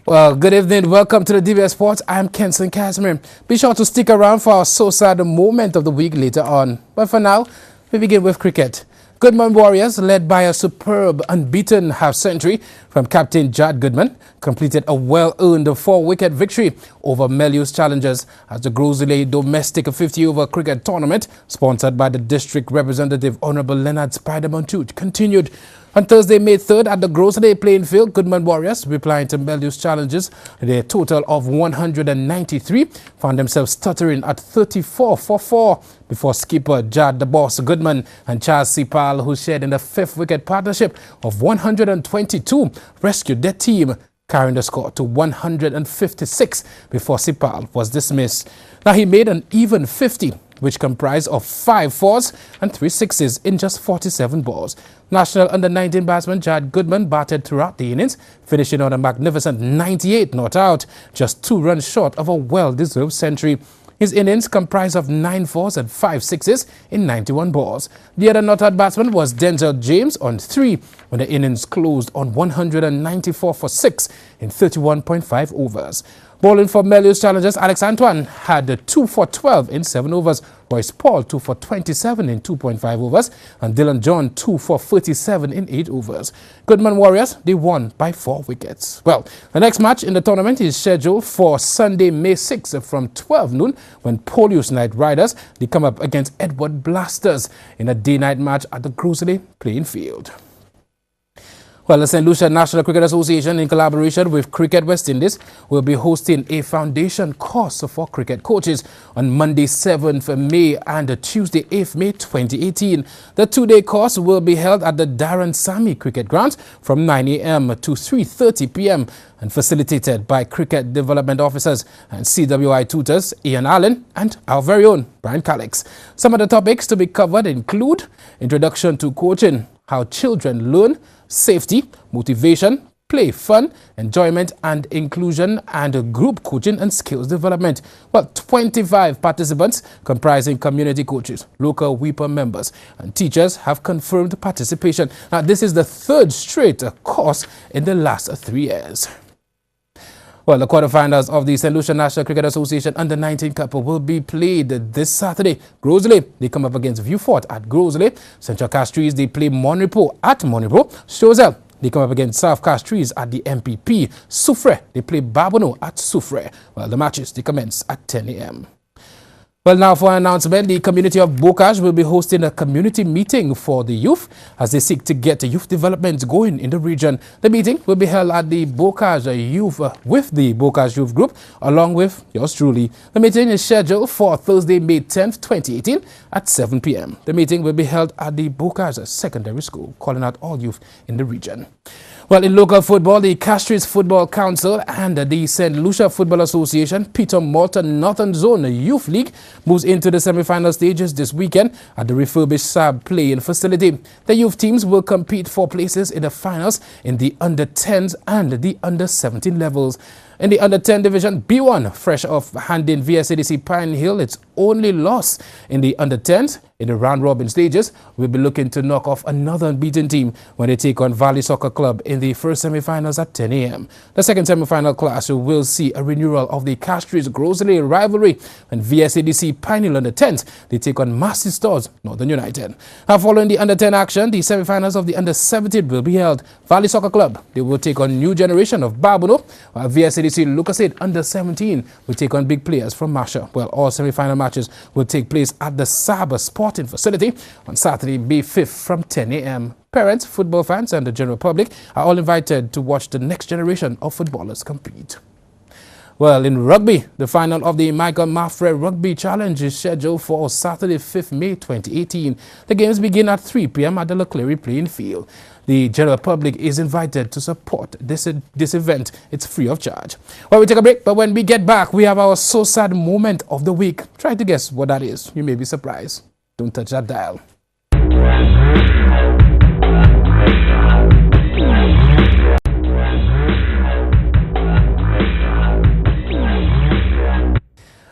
Well, good evening. Welcome to the DBS Sports. I'm Kenson Casimir. Be sure to stick around for our so sad moment of the week later on. But for now, we begin with cricket. Goodman Warriors, led by a superb unbeaten half-century from captain Jad Goodman, completed a well-earned 4-wicket victory over Melius Challengers as the Groseley domestic 50-over cricket tournament, sponsored by the district representative Honorable Leonard Spider-Man Chooch, continued. On Thursday, May 3rd, at the Groseley playing field, Goodman Warriors, replying to Melius Challengers, their total of 193, found themselves stuttering at 34 for 4 before skipper Jad the Boss Goodman and Charles Sipal, who shared in the 5th wicket partnership of 122, rescued their team, carrying the score to 156 before Sipal was dismissed. Now, he made an even 50, which comprised of 5 fours and 3 sixes in just 47 balls. National under-19 batsman Jad Goodman batted throughout the innings, finishing on a magnificent 98 not out, just 2 runs short of a well-deserved century. His innings comprised of 9 fours and 5 sixes in 91 balls. The other not-out batsman was Denzel James on 3, when the innings closed on 194 for 6 in 31.5 overs. Bowling for Melius Challengers, Alex Antoine had 2 for 12 in 7 overs, Royce Paul 2 for 27 in 2.5 overs, and Dylan John 2 for 37 in 8 overs. Goodman Warriors, they won by 4 wickets. Well, the next match in the tournament is scheduled for Sunday, May 6th from 12 noon, when Polius Knight Riders, they come up against Edward Blasters in a day-night match at the Groseley playing field. Well, the St. Lucia National Cricket Association, in collaboration with Cricket West Indies, will be hosting a foundation course for cricket coaches on Monday 7th May and Tuesday 8th May 2018. The 2-day course will be held at the Darren Sammy Cricket Grounds from 9 a.m. to 3:30 p.m. and facilitated by Cricket Development Officers and CWI tutors Ian Allen and our very own Brian Calix. Some of the topics to be covered include introduction to coaching, how children learn, safety, motivation, play, fun, enjoyment and inclusion, and group coaching and skills development. Well, 25 participants comprising community coaches, local WIPA members and teachers have confirmed participation. Now, this is the 3rd straight course in the last 3 years. Well, the quarterfinals of the St. Lucia National Cricket Association Under-19 Cup will be played this Saturday. Groseley, they come up against Viewfort at Groseley. Central Castries, they play Monrepo at Monrepo. Choiseul, they come up against South Castries at the MPP. Soufrière, they play Barbono at Soufrière. Well, the matches, they commence at 10 a.m. Well, now for an announcement, the community of Bocage will be hosting a community meeting for the youth as they seek to get youth development going in the region. The meeting will be held at the Bocage Youth with the Bocage Youth Group, along with yours truly. The meeting is scheduled for Thursday, May 10th, 2018 at 7 p.m. The meeting will be held at the Bocage Secondary School, calling out all youth in the region. Well, in local football, the Castries Football Council and the St. Lucia Football Association Peter Morton Northern Zone Youth League moves into the semi-final stages this weekend at the refurbished SAB playing facility. The youth teams will compete for places in the finals in the under-10s and the under-17 levels. In the under-10 division, B1, fresh off handing VSADC Pine Hill its only loss in the under-10s in the round-robin stages, will be looking to knock off another unbeaten team when they take on Valley Soccer Club in the first semi-finals at 10 a.m. The second semi-final clash will see a renewal of the Castries Groseley rivalry and VSADC Pine Hill under-10s. They take on Massey Stores Northern United. Now, following the under-10 action, the semi-finals of the under-17 will be held. Valley Soccer Club, they will take on New Generation of Barbono, while VSADC Lucas Aid under-17 will take on big players from Masha. Well, all semi-final matches will take place at the Saba Sporting Facility on Saturday, May 5th from 10 a.m. Parents, football fans and the general public are all invited to watch the next generation of footballers compete. Well, in rugby, the final of the Michael Maffrey Rugby Challenge is scheduled for Saturday, 5th May 2018. The games begin at 3 p.m. at the Leclerc playing field. The general public is invited to support this event. It's free of charge. Well, we take a break, but when we get back, we have our so sad moment of the week. Try to guess what that is. You may be surprised. Don't touch that dial.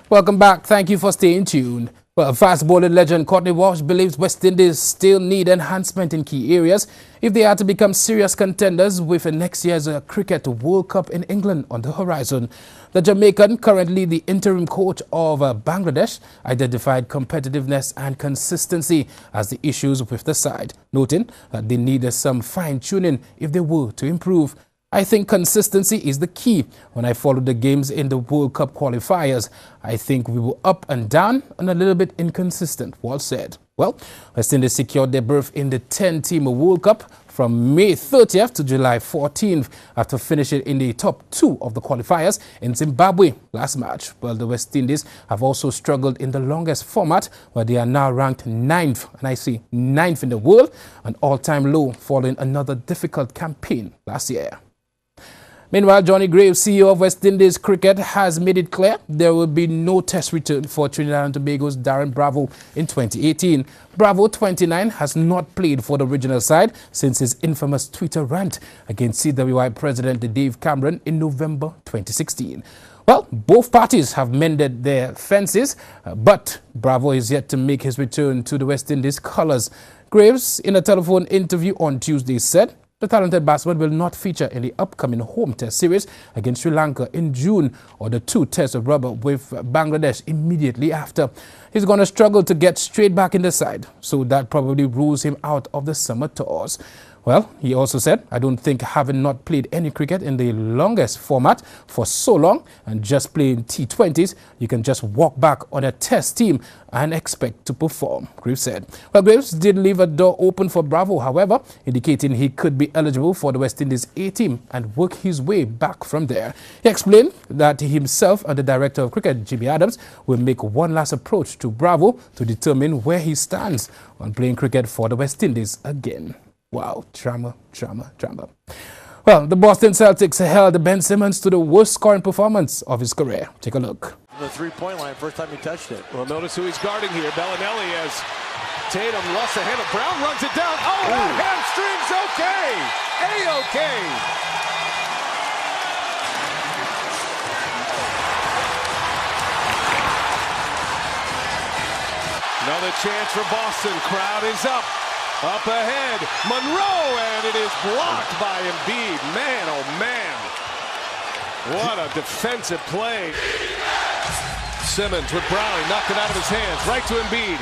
Welcome back. Thank you for staying tuned. Well, fast bowling legend Courtney Walsh believes West Indies still need enhancement in key areas if they are to become serious contenders with next year's Cricket World Cup in England on the horizon. The Jamaican, currently the interim coach of Bangladesh, identified competitiveness and consistency as the issues with the side, noting that they needed some fine-tuning if they were to improve. I think consistency is the key. When I followed the games in the World Cup qualifiers, I think we were up and down and a little bit inconsistent, Walsh said. Well, West Indies secured their berth in the 10-team World Cup from May 30th to July 14th after finishing in the top 2 of the qualifiers in Zimbabwe last March. Well, the West Indies have also struggled in the longest format, where they are now ranked 9th, and I see 9th in the world, an all-time low following another difficult campaign last year. Meanwhile, Johnny Graves, CEO of West Indies Cricket, has made it clear there will be no test return for Trinidad and Tobago's Darren Bravo in 2018. Bravo, 29, has not played for the regional side since his infamous Twitter rant against CWI President Dave Cameron in November 2016. Well, both parties have mended their fences, but Bravo is yet to make his return to the West Indies colours. Graves, in a telephone interview on Tuesday, said the talented batsman will not feature in the upcoming home test series against Sri Lanka in June or the 2 tests of rubber with Bangladesh immediately after. He's going to struggle to get straight back in the side, so that probably rules him out of the summer tours. Well, he also said, I don't think having not played any cricket in the longest format for so long and just playing T20s, you can just walk back on a test team and expect to perform, Graves said. Well, Graves did leave a door open for Bravo, however, indicating he could be eligible for the West Indies A team and work his way back from there. He explained that he himself and the director of cricket, Jimmy Adams, will make one last approach to Bravo to determine where he stands on playing cricket for the West Indies again. Wow, drama. Well, the Boston Celtics held Ben Simmons to the worst scoring performance of his career. Take a look. The three-point line, first time he touched it. Well, notice who he's guarding here. Bellinelli as Tatum lost the handle. Brown runs it down. Oh, that hamstring's okay. A-okay. Another chance for Boston. Crowd is up. Up ahead, Monroe, and it is blocked by Embiid. Man, oh man. What a defensive play. Simmons with Brownie, knocked it out of his hands, right to Embiid.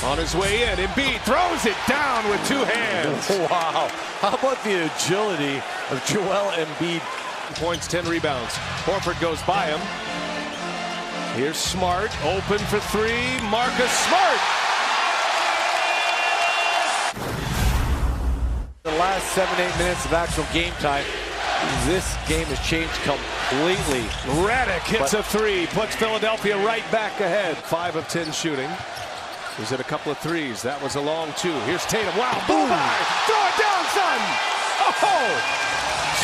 On his way in, Embiid throws it down with 2 hands. Wow. How about the agility of Joel Embiid? Points, 10 rebounds. Horford goes by him. Here's Smart, open for 3. Marcus Smart. The last 7-8 minutes of actual game time, this game has changed completely. Redick hits a 3, puts Philadelphia right back ahead. 5 of 10 shooting. He's hit a couple of 3s. That was a long 2. Here's Tatum. Wow, boom! Throw it down, son! Oh!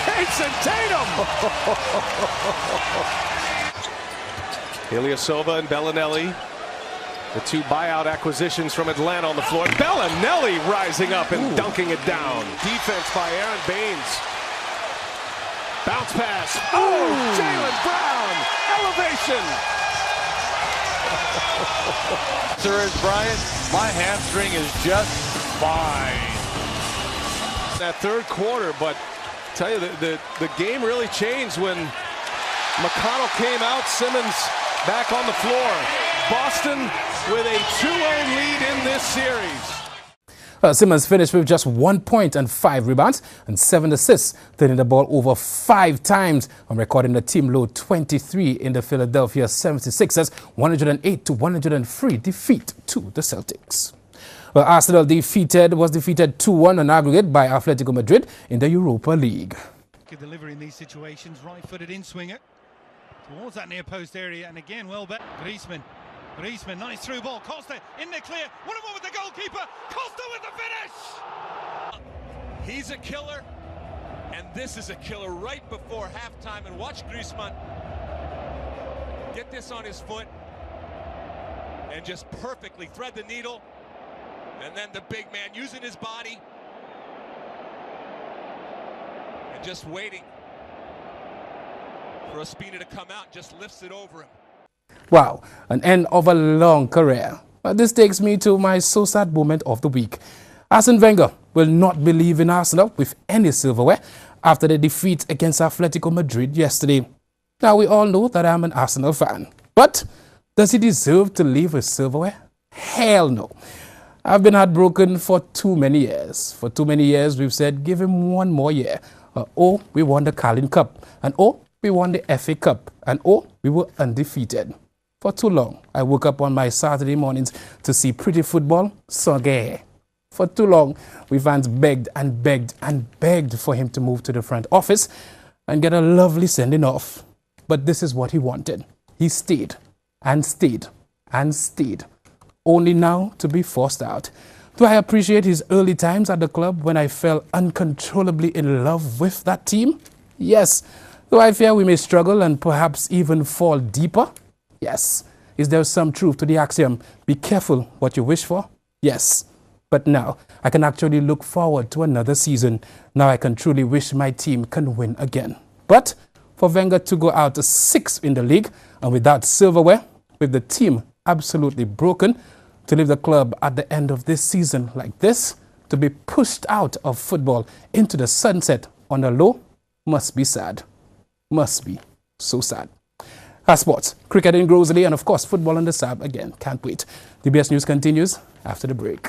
Jason Tatum! Ilyasova and Bellinelli. The 2 buyout acquisitions from Atlanta on the floor. Bellinelli rising up and dunking it down. Defense by Aaron Baines. Bounce pass. Oh, Jaylen Brown. Elevation. Sir, Brian, my hamstring is just fine. That third quarter, but I tell you, the game really changed when McConnell came out, Simmons back on the floor. Boston with a 2-0 lead in this series. Simmons finished with just 1 point and 5 rebounds and 7 assists, turning the ball over 5 times and recording the team low 23 in the Philadelphia 76ers 108-103 defeat to the Celtics. Well, Arsenal was defeated 2-1 on aggregate by Atletico Madrid in the Europa League. Good delivery in these situations, right-footed in-swinger towards that near post area, and again, well bet. Griezmann, nice through ball. Costa in the clear. 1-on-1 with the goalkeeper. Costa with the finish. He's a killer, and this is a killer right before halftime. And watch Griezmann get this on his foot and just perfectly thread the needle. And then the big man using his body and just waiting for Ospina to come out, just lifts it over him. Wow, an end of a long career. This takes me to my so sad moment of the week. Arsene Wenger will not be leaving Arsenal with any silverware after the defeat against Atletico Madrid yesterday. Now, we all know that I'm an Arsenal fan, but does he deserve to leave with silverware? Hell no. I've been heartbroken for too many years. For too many years, we've said, give him one more year. Oh, we won the Carling Cup. And oh, we won the FA Cup. And oh, we were undefeated. For too long, I woke up on my Saturday mornings to see pretty football, soggy. For too long, we fans begged and begged and begged for him to move to the front office and get a lovely sending off. But this is what he wanted. He stayed and stayed and stayed, only now to be forced out. Do I appreciate his early times at the club when I fell uncontrollably in love with that team? Yes. Do I fear we may struggle and perhaps even fall deeper? Yes. Is there some truth to the axiom, be careful what you wish for? Yes. But now, I can actually look forward to another season. Now I can truly wish my team can win again. But for Wenger to go out 6th in the league and without silverware, with the team absolutely broken, to leave the club at the end of this season like this, to be pushed out of football into the sunset on a low, must be sad. Must be so sad. Sports, cricket in Grosley, and of course football on the SAB again. Can't wait. DBS News continues after the break.